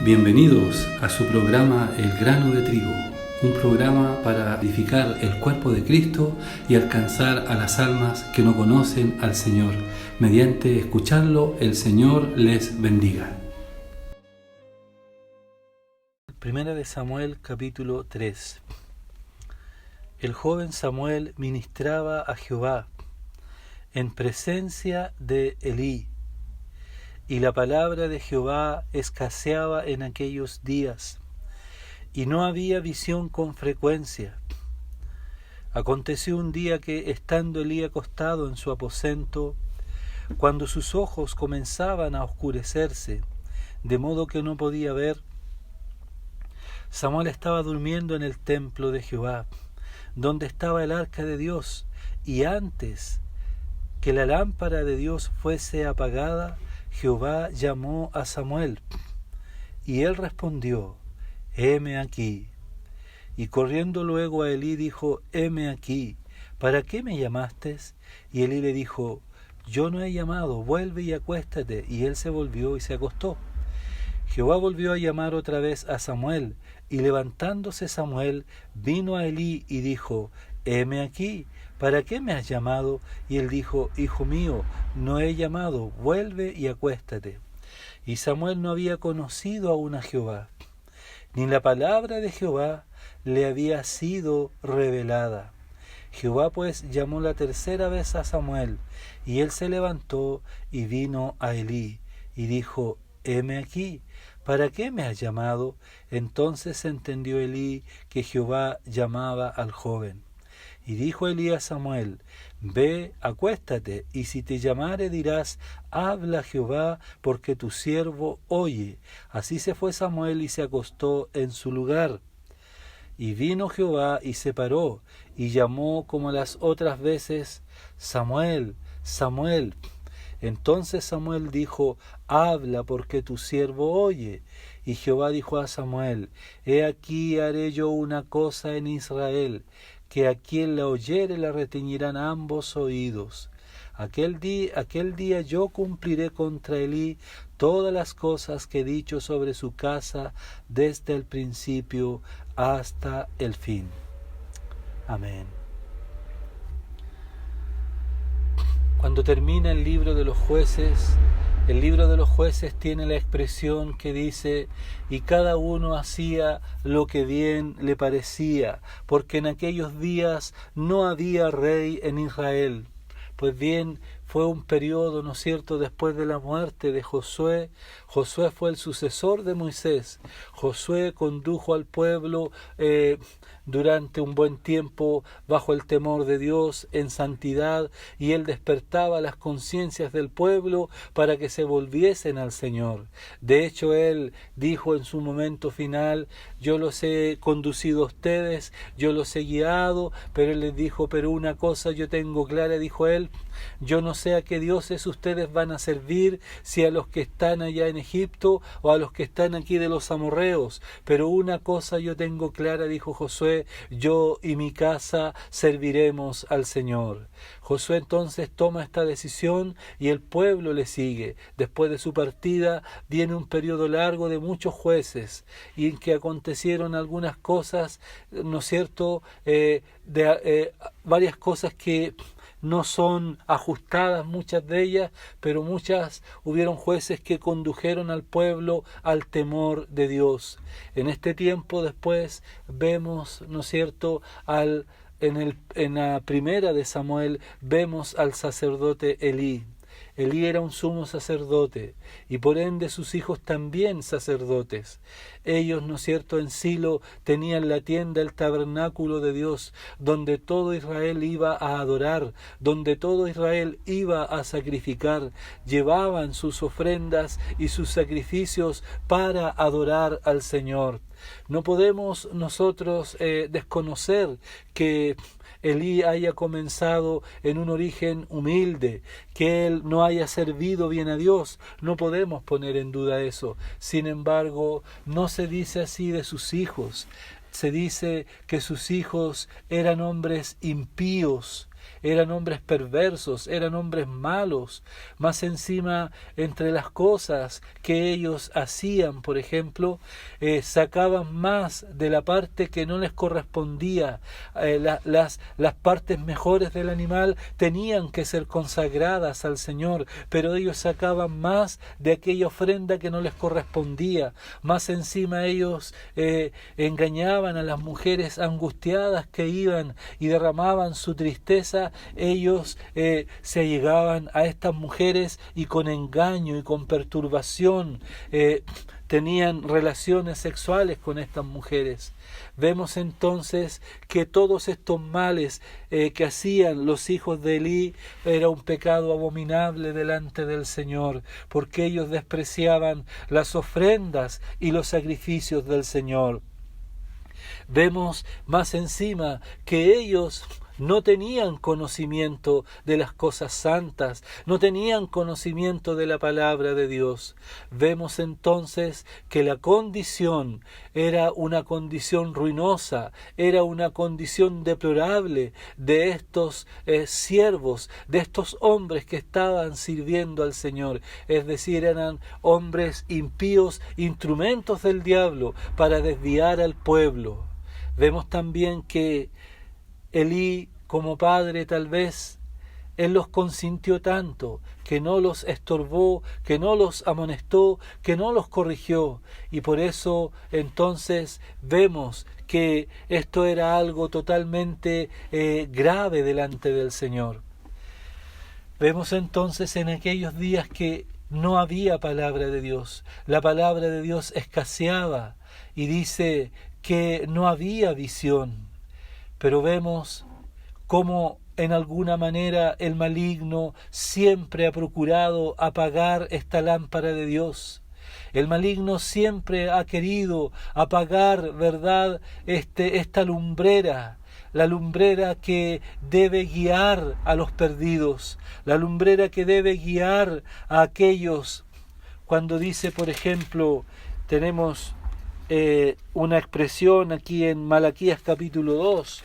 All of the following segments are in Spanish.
Bienvenidos a su programa El grano de trigo, un programa para edificar el cuerpo de Cristo y alcanzar a las almas que no conocen al Señor. Mediante escucharlo, el Señor les bendiga. Primera de Samuel, capítulo 3. El joven Samuel ministraba a Jehová en presencia de Elí, y la palabra de Jehová escaseaba en aquellos días, y no había visión con frecuencia. Aconteció un día que, estando Elí acostado en su aposento, cuando sus ojos comenzaban a oscurecerse, de modo que no podía ver, Samuel estaba durmiendo en el templo de Jehová, donde estaba el arca de Dios, y antes que la lámpara de Dios fuese apagada, Jehová llamó a Samuel, y él respondió: heme aquí. Y corriendo luego a Elí dijo: heme aquí, ¿para qué me llamaste? Y Elí le dijo: yo no he llamado, vuelve y acuéstate. Y él se volvió y se acostó. Jehová volvió a llamar otra vez a Samuel, y levantándose Samuel, vino a Elí y dijo: heme aquí, ¿para qué me has llamado? Y él dijo: hijo mío, no he llamado, vuelve y acuéstate. Y Samuel no había conocido aún a Jehová, ni la palabra de Jehová le había sido revelada. Jehová pues llamó la tercera vez a Samuel, y él se levantó y vino a Elí, y dijo: heme aquí, ¿para qué me has llamado? Entonces entendió Elí que Jehová llamaba al joven. Y dijo Elí a Samuel: ve, acuéstate, y si te llamare dirás: habla Jehová, porque tu siervo oye. Así se fue Samuel y se acostó en su lugar. Y vino Jehová y se paró, y llamó como las otras veces: Samuel, Samuel. Entonces Samuel dijo: habla, porque tu siervo oye. Y Jehová dijo a Samuel: he aquí haré yo una cosa en Israel, que a quien la oyere la retiñirán ambos oídos. Aquel día yo cumpliré contra Elí todas las cosas que he dicho sobre su casa desde el principio hasta el fin. Amén. Cuando termina el libro de los jueces tiene la expresión que dice: y cada uno hacía lo que bien le parecía, porque en aquellos días no había rey en Israel. Pues bien, fue un periodo, ¿no es cierto?, después de la muerte de Josué. Josué fue el sucesor de Moisés. Josué condujo al pueblo durante un buen tiempo bajo el temor de Dios, en santidad, y él despertaba las conciencias del pueblo para que se volviesen al Señor. De hecho, él dijo en su momento final: yo los he conducido a ustedes, yo los he guiado, pero él les dijo: pero una cosa yo tengo clara, dijo él: yo no sé a qué dioses ustedes van a servir, si a los que están allá en Egipto o a los que están aquí de los amorreos, pero una cosa yo tengo clara, dijo Josué: yo y mi casa serviremos al Señor. Josué entonces toma esta decisión y el pueblo le sigue. Después de su partida viene un periodo largo de muchos jueces, y en que acontecieron algunas cosas, ¿no es cierto?, varias cosas que no son ajustadas, muchas de ellas, pero hubieron jueces que condujeron al pueblo al temor de Dios. En este tiempo después vemos, ¿no es cierto?, en la primera de Samuel vemos al sacerdote Elí. Elí era un sumo sacerdote, y por ende sus hijos también sacerdotes. Ellos, ¿no es cierto?, en Silo tenían la tienda, el tabernáculo de Dios, donde todo Israel iba a adorar, donde todo Israel iba a sacrificar. Llevaban sus ofrendas y sus sacrificios para adorar al Señor. No podemos nosotros desconocer que Elí haya comenzado en un origen humilde, que él no haya servido bien a Dios. No podemos poner en duda eso. Sin embargo, no se dice así de sus hijos. Se dice que sus hijos eran hombres impíos, eran hombres perversos, eran hombres malos. Más encima, entre las cosas que ellos hacían, por ejemplo, sacaban más de la parte que no les correspondía. Las partes mejores del animal tenían que ser consagradas al Señor, pero ellos sacaban más de aquella ofrenda que no les correspondía. Más encima ellos engañaban a las mujeres angustiadas que iban y derramaban su tristeza. Ellos se allegaban a estas mujeres y con engaño y con perturbación tenían relaciones sexuales con estas mujeres. Vemos entonces que todos estos males que hacían los hijos de Elí era un pecado abominable delante del Señor, porque ellos despreciaban las ofrendas y los sacrificios del Señor. Vemos más encima que ellos no tenían conocimiento de las cosas santas, no tenían conocimiento de la palabra de Dios. Vemos entonces que la condición era una condición ruinosa, era una condición deplorable de estos siervos, de estos hombres que estaban sirviendo al Señor. Es decir, eran hombres impíos, instrumentos del diablo para desviar al pueblo. Vemos también que Elí, como padre, tal vez, él los consintió tanto, que no los estorbó, que no los amonestó, que no los corrigió. Y por eso, entonces, vemos que esto era algo totalmente grave delante del Señor. Vemos entonces en aquellos días que no había palabra de Dios. La palabra de Dios escaseaba y dice que no había visión. Pero vemos cómo en alguna manera el maligno siempre ha procurado apagar esta lámpara de Dios. El maligno siempre ha querido apagar, ¿verdad?, esta lumbrera, la lumbrera que debe guiar a los perdidos, la lumbrera que debe guiar a aquellos. Cuando dice, por ejemplo, tenemos una expresión aquí en Malaquías capítulo 2,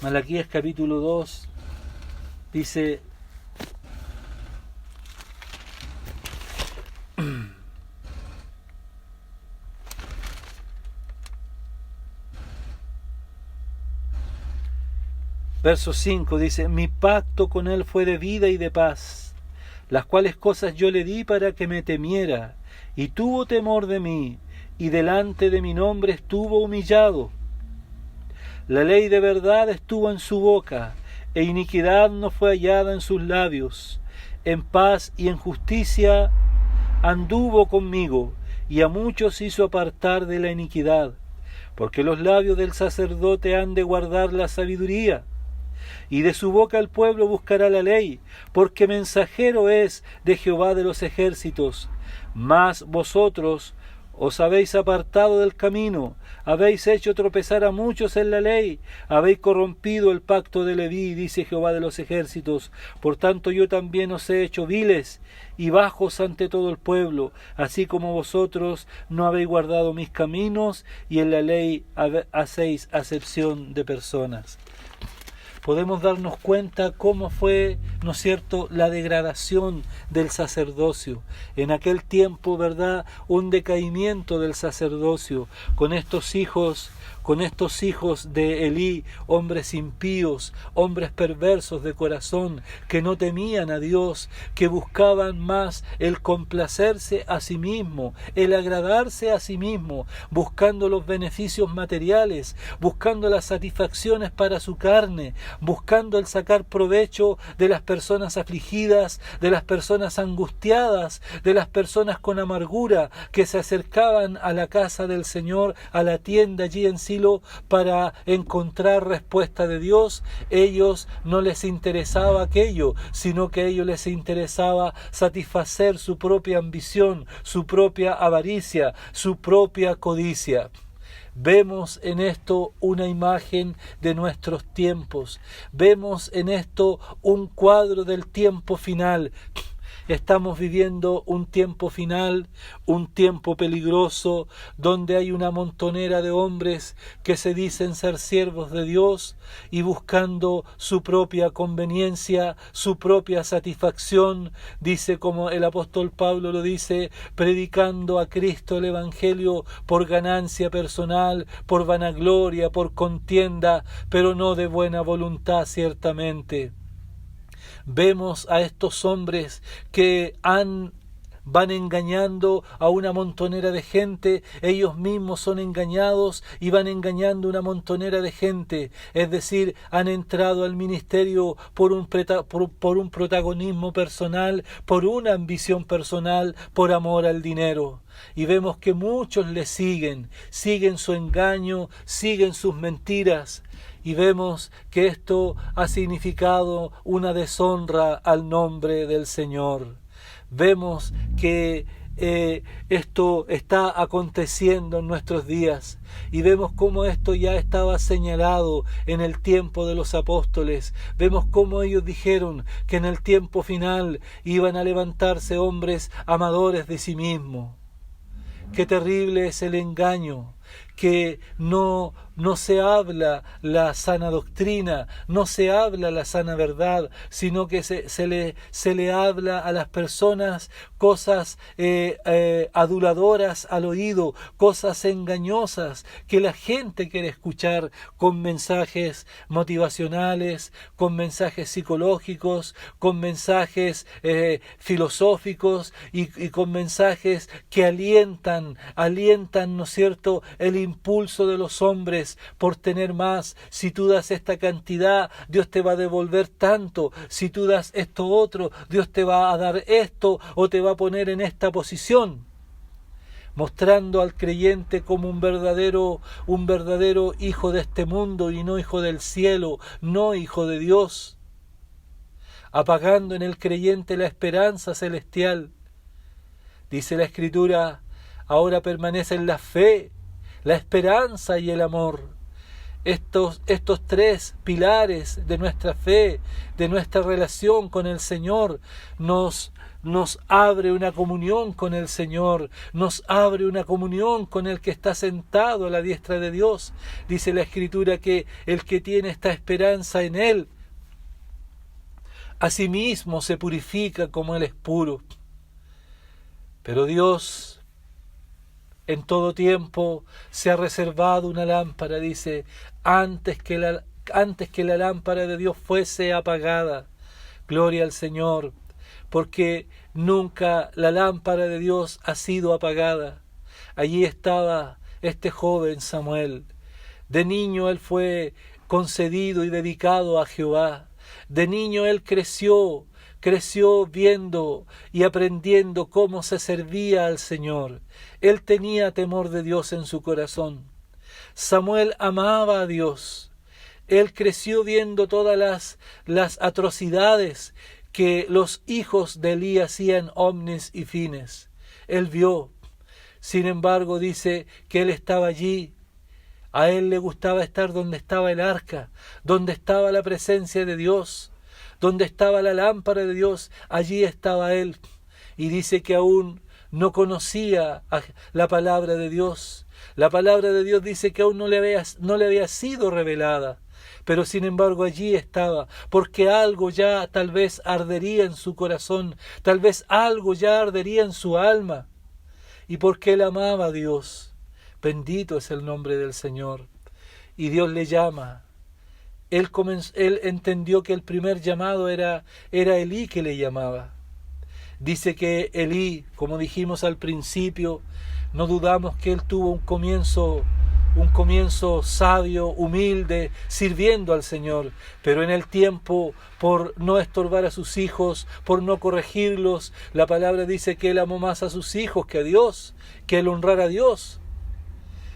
Malaquías capítulo 2 dice: verso 5 dice: mi pacto con él fue de vida y de paz, las cuales cosas yo le di para que me temiera, y tuvo temor de mí, y delante de mi nombre estuvo humillado. La ley de verdad estuvo en su boca, e iniquidad no fue hallada en sus labios. En paz y en justicia anduvo conmigo, y a muchos hizo apartar de la iniquidad, porque los labios del sacerdote han de guardar la sabiduría, y de su boca el pueblo buscará la ley, porque mensajero es de Jehová de los ejércitos. Mas vosotros os habéis apartado del camino, habéis hecho tropezar a muchos en la ley, habéis corrompido el pacto de Leví, dice Jehová de los ejércitos. Por tanto yo también os he hecho viles y bajos ante todo el pueblo, así como vosotros no habéis guardado mis caminos, y en la ley hacéis acepción de personas. Podemos darnos cuenta cómo fue, ¿no es cierto?, la degradación del sacerdocio. En aquel tiempo, ¿verdad?, un decaimiento del sacerdocio con estos hijos de Elí, hombres impíos, hombres perversos de corazón, que no temían a Dios, que buscaban más el complacerse a sí mismo, el agradarse a sí mismo, buscando los beneficios materiales, buscando las satisfacciones para su carne, buscando el sacar provecho de las personas afligidas, de las personas angustiadas, de las personas con amargura, que se acercaban a la casa del Señor, a la tienda allí en Silo, para encontrar respuesta de Dios. Ellos no les interesaba aquello, sino que a ellos les interesaba satisfacer su propia ambición, su propia avaricia, su propia codicia. Vemos en esto una imagen de nuestros tiempos. Vemos en esto un cuadro del tiempo final. Estamos viviendo un tiempo final, un tiempo peligroso, donde hay una montonera de hombres que se dicen ser siervos de Dios y buscando su propia conveniencia, su propia satisfacción, dice como el apóstol Pablo lo dice, predicando a Cristo el Evangelio por ganancia personal, por vanagloria, por contienda, pero no de buena voluntad ciertamente. Vemos a estos hombres que van engañando a una montonera de gente, ellos mismos son engañados y van engañando una montonera de gente, es decir, han entrado al ministerio por un protagonismo personal, por una ambición personal, por amor al dinero. Y vemos que muchos le siguen su engaño, siguen sus mentiras. Y vemos que esto ha significado una deshonra al nombre del Señor. Vemos que esto está aconteciendo en nuestros días y vemos cómo esto ya estaba señalado en el tiempo de los apóstoles. Vemos cómo ellos dijeron que en el tiempo final iban a levantarse hombres amadores de sí mismos. Qué terrible es el engaño, que no se habla la sana doctrina, no se habla la sana verdad, sino que se le habla a las personas cosas aduladoras al oído, cosas engañosas que la gente quiere escuchar, con mensajes motivacionales, con mensajes psicológicos, con mensajes filosóficos y con mensajes que alientan, ¿no es cierto?, el impulso de los hombres por tener más. Si tú das esta cantidad, Dios te va a devolver tanto. Si tú das esto otro, Dios te va a dar esto o te va a poner en esta posición, mostrando al creyente como un verdadero hijo de este mundo y no hijo del cielo, no hijo de Dios, apagando en el creyente la esperanza celestial. Dice la Escritura: ahora permanecen la fe, la esperanza y el amor. Estos tres pilares de nuestra fe, de nuestra relación con el Señor, nos abre una comunión con el Señor, nos abre una comunión con el que está sentado a la diestra de Dios. Dice la Escritura que el que tiene esta esperanza en Él, asimismo se purifica como Él es puro. Pero Dios en todo tiempo se ha reservado una lámpara, dice, antes que la lámpara de Dios fuese apagada. Gloria al Señor, porque nunca la lámpara de Dios ha sido apagada. Allí estaba este joven Samuel. De niño él fue concedido y dedicado a Jehová. De niño él creció viendo y aprendiendo cómo se servía al Señor. Él tenía temor de Dios en su corazón. Samuel amaba a Dios. Él creció viendo todas las atrocidades que los hijos de Elí hacían omnis y fines. Él vio. Sin embargo, dice que él estaba allí. A él le gustaba estar donde estaba el arca, donde estaba la presencia de Dios, donde estaba la lámpara de Dios, allí estaba él. Y dice que aún no conocía la palabra de Dios. La palabra de Dios dice que aún no le había sido revelada. Pero sin embargo allí estaba, porque algo ya tal vez ardería en su corazón, tal vez algo ya ardería en su alma. Y porque él amaba a Dios. Bendito es el nombre del Señor. Y Dios le llama. Él entendió que el primer llamado era Elí que le llamaba. Dice que Elí, como dijimos al principio, no dudamos que él tuvo un comienzo sabio, humilde, sirviendo al Señor, pero en el tiempo, por no estorbar a sus hijos, por no corregirlos, la palabra dice que él amó más a sus hijos que a Dios, que él honrara a Dios.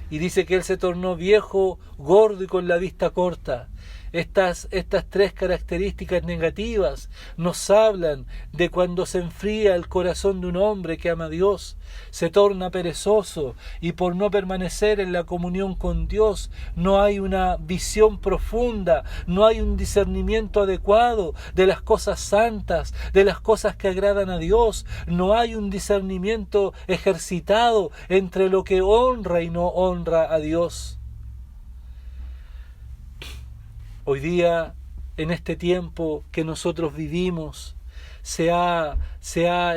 Y dice que él se tornó viejo, gordo y con la vista corta. Estas tres características negativas nos hablan de cuando se enfría el corazón de un hombre que ama a Dios, se torna perezoso y por no permanecer en la comunión con Dios no hay una visión profunda, no hay un discernimiento adecuado de las cosas santas, de las cosas que agradan a Dios, no hay un discernimiento ejercitado entre lo que honra y no honra a Dios. Hoy día, en este tiempo que nosotros vivimos, se ha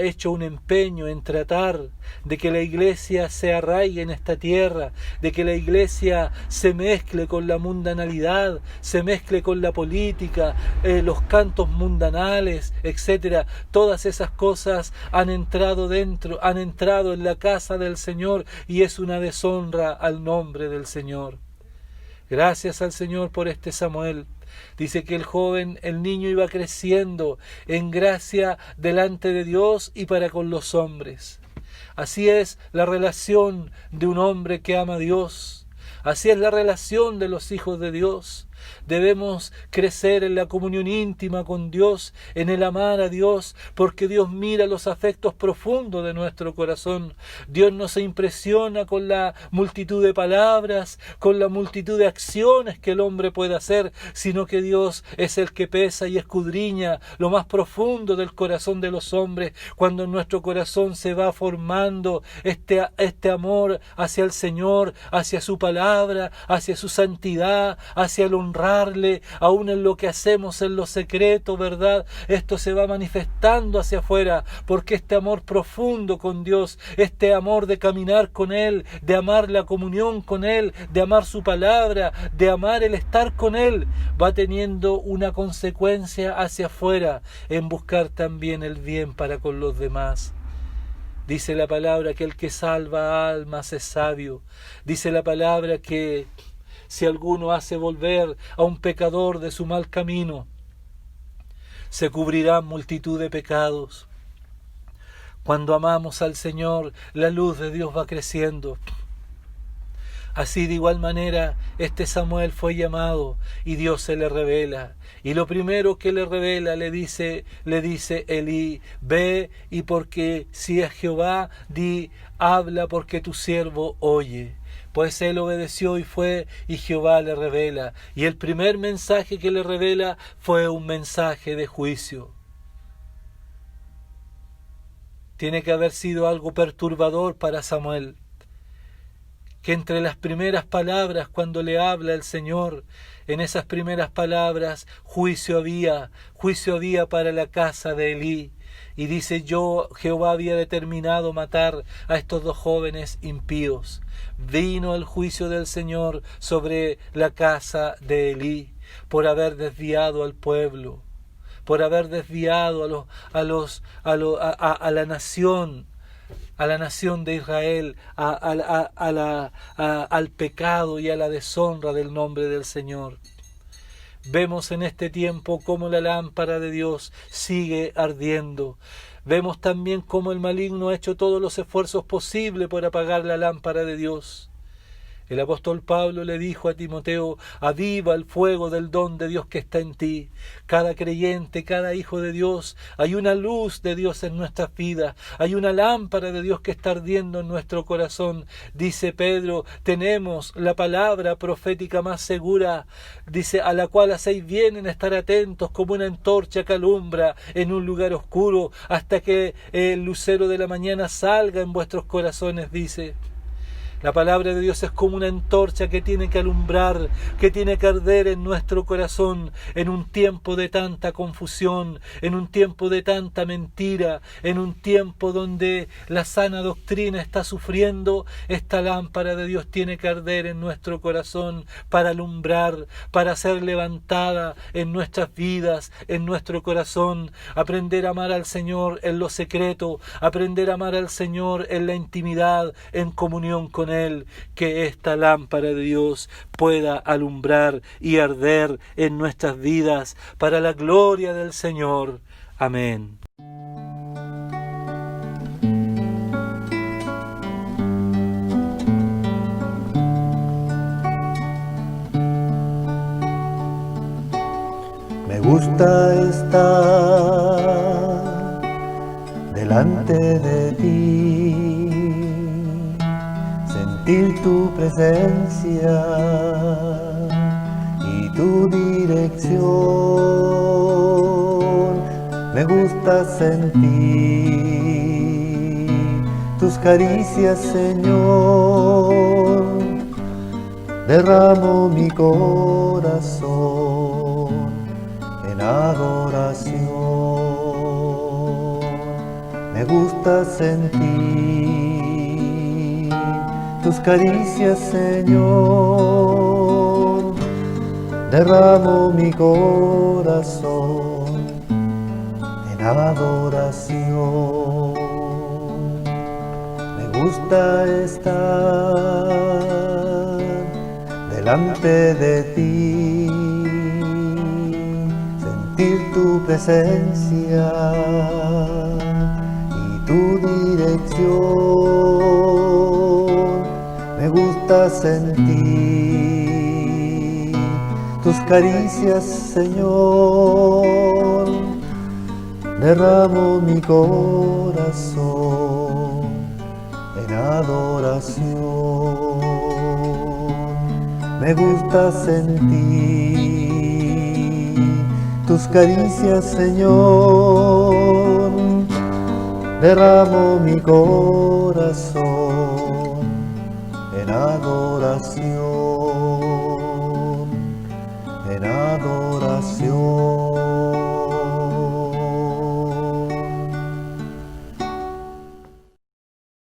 hecho un empeño en tratar de que la iglesia se arraigue en esta tierra, de que la iglesia se mezcle con la mundanalidad, se mezcle con la política, los cantos mundanales, etcétera. Todas esas cosas han entrado en la casa del Señor y es una deshonra al nombre del Señor. Gracias al Señor por este Samuel. Dice que el niño iba creciendo en gracia delante de Dios y para con los hombres. Así es la relación de un hombre que ama a Dios. Así es la relación de los hijos de Dios. Debemos crecer en la comunión íntima con Dios, en el amar a Dios, porque Dios mira los afectos profundos de nuestro corazón. Dios no se impresiona con la multitud de palabras, con la multitud de acciones que el hombre puede hacer, sino que Dios es el que pesa y escudriña lo más profundo del corazón de los hombres. Cuando en nuestro corazón se va formando este amor hacia el Señor, hacia su palabra, hacia su santidad, hacia el honrarle, aún en lo que hacemos en lo secreto, ¿verdad? Esto se va manifestando hacia afuera, porque este amor profundo con Dios, este amor de caminar con Él, de amar la comunión con Él, de amar su palabra, de amar el estar con Él, va teniendo una consecuencia hacia afuera, en buscar también el bien para con los demás. Dice la palabra que el que salva almas es sabio. Dice la palabra que si alguno hace volver a un pecador de su mal camino, se cubrirán multitud de pecados. Cuando amamos al Señor, la luz de Dios va creciendo. Así de igual manera, este Samuel fue llamado y Dios se le revela. Y lo primero que le revela, le dice Elí, ve y porque si es Jehová, di, habla porque tu siervo oye. Pues él obedeció y fue, y Jehová le revela. Y el primer mensaje que le revela fue un mensaje de juicio. Tiene que haber sido algo perturbador para Samuel, que entre las primeras palabras, cuando le habla el Señor, en esas primeras palabras, juicio había para la casa de Elí. Y dice, Jehová había determinado matar a estos dos jóvenes impíos. Vino el juicio del Señor sobre la casa de Elí por haber desviado al pueblo, por haber desviado a la nación de Israel, al pecado y a la deshonra del nombre del Señor. Vemos en este tiempo cómo la lámpara de Dios sigue ardiendo. Vemos también cómo el maligno ha hecho todos los esfuerzos posibles por apagar la lámpara de Dios. El apóstol Pablo le dijo a Timoteo, aviva el fuego del don de Dios que está en ti. Cada creyente, cada hijo de Dios, hay una luz de Dios en nuestras vidas, hay una lámpara de Dios que está ardiendo en nuestro corazón. Dice Pedro, tenemos la palabra profética más segura, dice, a la cual hacéis bien en estar atentos como una antorcha que alumbra en un lugar oscuro, hasta que el lucero de la mañana salga en vuestros corazones, dice. La palabra de Dios es como una antorcha que tiene que alumbrar, que tiene que arder en nuestro corazón en un tiempo de tanta confusión, en un tiempo de tanta mentira, en un tiempo donde la sana doctrina está sufriendo. Esta lámpara de Dios tiene que arder en nuestro corazón para alumbrar, para ser levantada en nuestras vidas, en nuestro corazón. Aprender a amar al Señor en lo secreto, aprender a amar al Señor en la intimidad, en comunión con Él. Que esta lámpara de Dios pueda alumbrar y arder en nuestras vidas para la gloria del Señor. Amén. gusta estar delante de ti, sentir tu presencia y tu dirección. Me gusta sentir tus caricias, Señor. Derramo mi corazón en adoración. Me gusta sentir tus caricias, Señor. Derramo mi corazón en adoración. Me gusta estar delante de ti, sentir tu presencia y tu dirección. Me gusta sentir tus caricias, Señor. Derramo mi corazón en adoración. Me gusta sentir tus caricias, Señor. Derramo mi corazón en adoración, en adoración.